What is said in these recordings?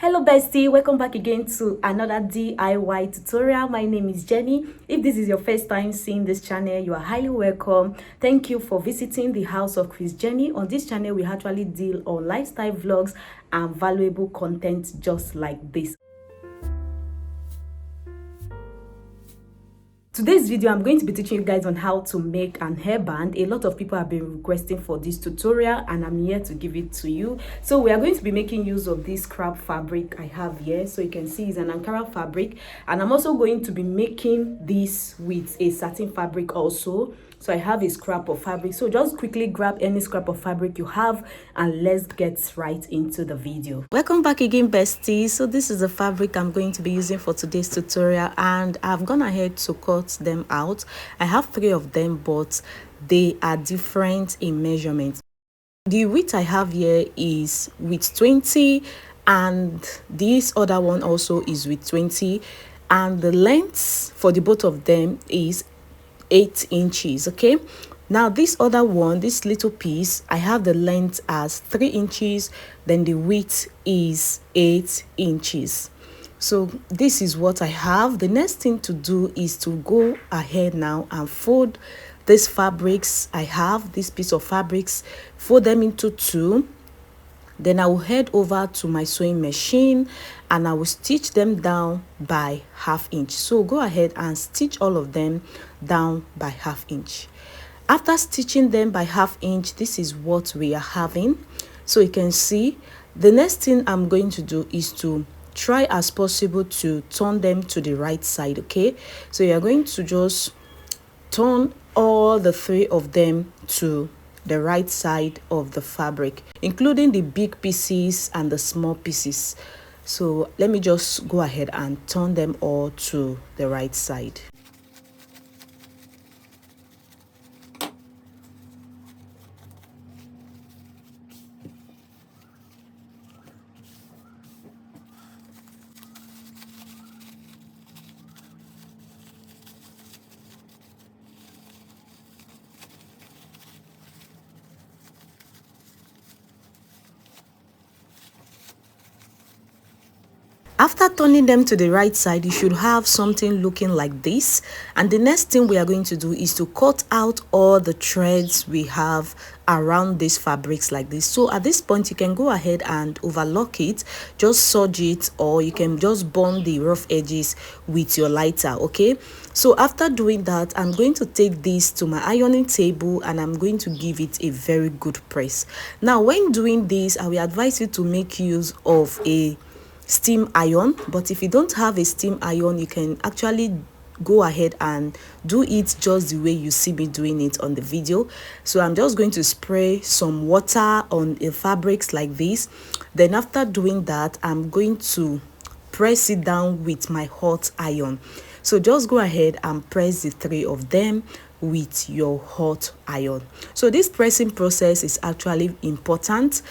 Hello bestie, welcome back again to another DIY tutorial. My name is Jenny. If this is your first time seeing this channel, you are highly welcome. Thank you for visiting the house of Chris Jenny. On this channel, we actually deal on lifestyle vlogs and valuable content just like this. Today's video, I'm going to be teaching you guys on how to make an hairband. A lot of people have been requesting for this tutorial and I'm here to give it to you. So we are going to be making use of this scrap fabric I have here. So you can see it's an Ankara fabric, and I'm also going to be making this with a satin fabric also. So I have a scrap of fabric. So just quickly grab any scrap of fabric you have and let's get right into the video. Welcome back again, besties. So this is the fabric I'm going to be using for today's tutorial, and I've gone ahead to cut them out. I have 3 of them, but they are different in measurement. The width I have here is with 20, and this other one also is with 20, and the length for the both of them is 8 inches. Okay, now this other one, this little piece, I have the length as 3 inches, then the width is 8 inches. So this is what I have. The next thing to do is to go ahead now and fold these fabrics. I have this piece of fabrics, fold them into 2. Then I will head over to my sewing machine and I will stitch them down by 1/2 inch. So go ahead and stitch all of them down by 1/2 inch. After stitching them by 1/2 inch, this is what we are having. So you can see the next thing I'm going to do is to try as possible to turn them to the right side. Okay, so you're going to just turn all the 3 of them to the right side of the fabric, including the big pieces and the small pieces. So let me just go ahead and turn them all to the right side. After turning them to the right side, you should have something looking like this. And the next thing we are going to do is to cut out all the threads we have around these fabrics like this. So at this point, you can go ahead and overlock it, just serge it, or you can just burn the rough edges with your lighter. Okay, so after doing that, I'm going to take this to my ironing table and I'm going to give it a very good press. Now when doing this, I will advise you to make use of a steam iron, but if you don't have a steam iron, you can actually go ahead and do it just the way you see me doing it on the video. So I'm just going to spray some water on the fabrics like this. Then after doing that, I'm going to press it down with my hot iron. So just go ahead and press the 3 of them with your hot iron. So this pressing process is actually important.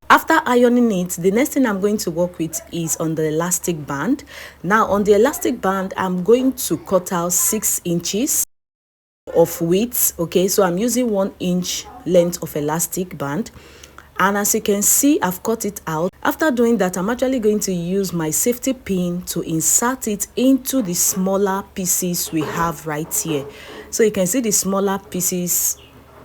After ironing it, the next thing I'm going to work with is on the elastic band. Now on the elastic band, I'm going to cut out 6 inches of width. Okay, so I'm using 1 inch length of elastic band, and as you can see, I've cut it out. After doing that, I'm actually going to use my safety pin to insert it into the smaller pieces we have right here. So you can see the smaller pieces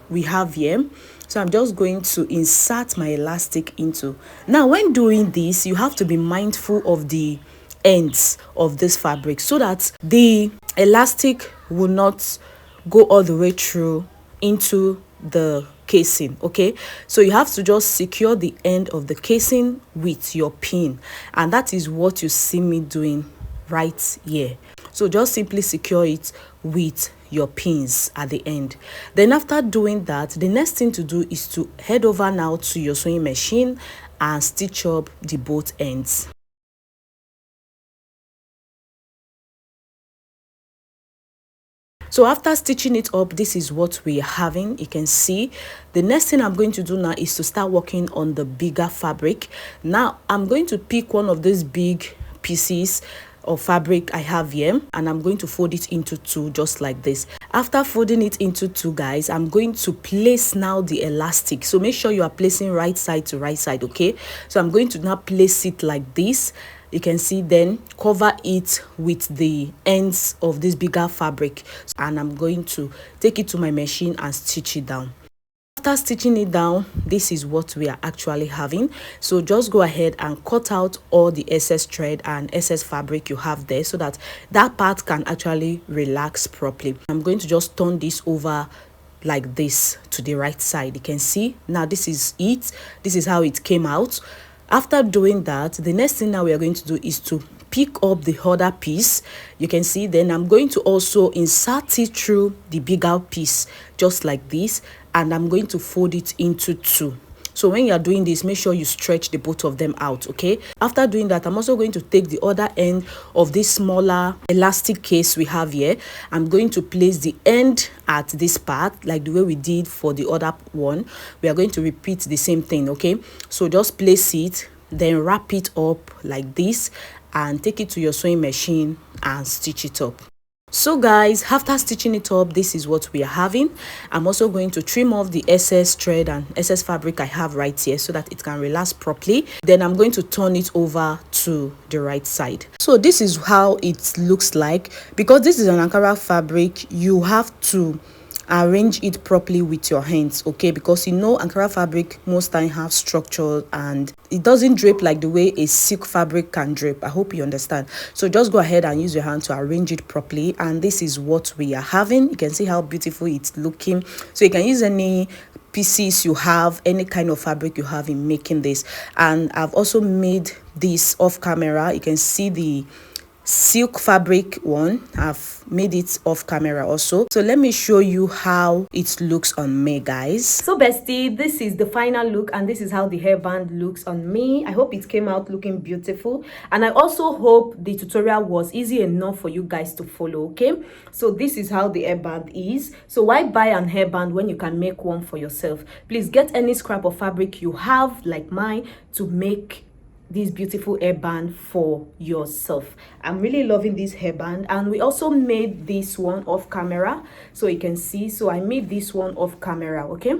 we have here. So I'm just going to insert my elastic into. Now when doing this, you have to be mindful of the ends of this fabric so that the elastic will not go all the way through into the casing. Okay, so you have to just secure the end of the casing with your pin, and that is what you see me doing right here. So just simply secure it with your pins at the end. Then after doing that, the next thing to do is to head over now to your sewing machine and stitch up the both ends. So after stitching it up, this is what we're having. You can see the next thing I'm going to do now is to start working on the bigger fabric. Now I'm going to pick one of these big pieces of fabric I have here, and I'm going to fold it into two, just like this. After folding it into two, guys, I'm going to place now the elastic. So make sure you are placing right side to right side, okay? So I'm going to now place it like this. You can see, then cover it with the ends of this bigger fabric, and I'm going to take it to my machine and stitch it down. After stitching it down, this is what we are actually having. So just go ahead and cut out all the excess thread and excess fabric you have there, so that that part can actually relax properly. I'm going to just turn this over like this to the right side. You can see now this is it. This is how it came out. After doing that, the next thing now we are going to do is to pick up the other piece. You can see, then I'm going to also insert it through the bigger piece, just like this, and I'm going to fold it into two. So when you are doing this, make sure you stretch the both of them out, okay? After doing that, I'm also going to take the other end of this smaller elastic case we have here. I'm going to place the end at this part, like the way we did for the other one. We are going to repeat the same thing, okay? So just place it, then wrap it up like this, and take it to your sewing machine and stitch it up. So guys, after stitching it up, this is what we are having. I'm also going to trim off the excess thread and excess fabric I have right here, so that it can relax properly. Then I'm going to turn it over to the right side. So this is how it looks like. Because this is an Ankara fabric, you have to arrange it properly with your hands, okay? Because you know Ankara fabric most time have structure and it doesn't drape like the way a silk fabric can drape. I hope you understand. So just go ahead and use your hand to arrange it properly, and this is what we are having. You can see how beautiful it's looking. So you can use any pieces you have, any kind of fabric you have in making this. And I've also made this off camera. You can see the silk fabric one. I've made it off camera also. So let me show you how it looks on me, guys. So bestie, this is the final look, and this is how the hairband looks on me. I hope it came out looking beautiful, and I also hope the tutorial was easy enough for you guys to follow, okay? So this is how the hairband is. So why buy an hairband when you can make one for yourself? Please get any scrap of fabric you have, like mine, to make this beautiful hairband for yourself. I'm really loving this hairband, and we also made this one off camera, so you can see. So I made this one off camera, okay?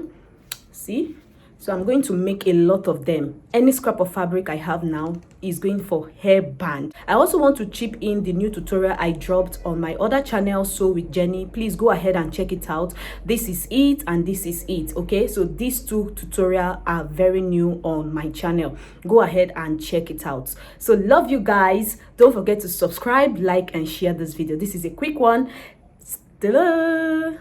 See? So I'm going to make a lot of them. Any scrap of fabric I have now is going for hairband. I also want to chip in the new tutorial I dropped on my other channel, Sew with Jenny. Please go ahead and check it out. This is it and this is it, okay? So these two tutorials are very new on my channel. Go ahead and check it out. So love you guys. Don't forget to subscribe, like, and share this video. This is a quick one. Stella.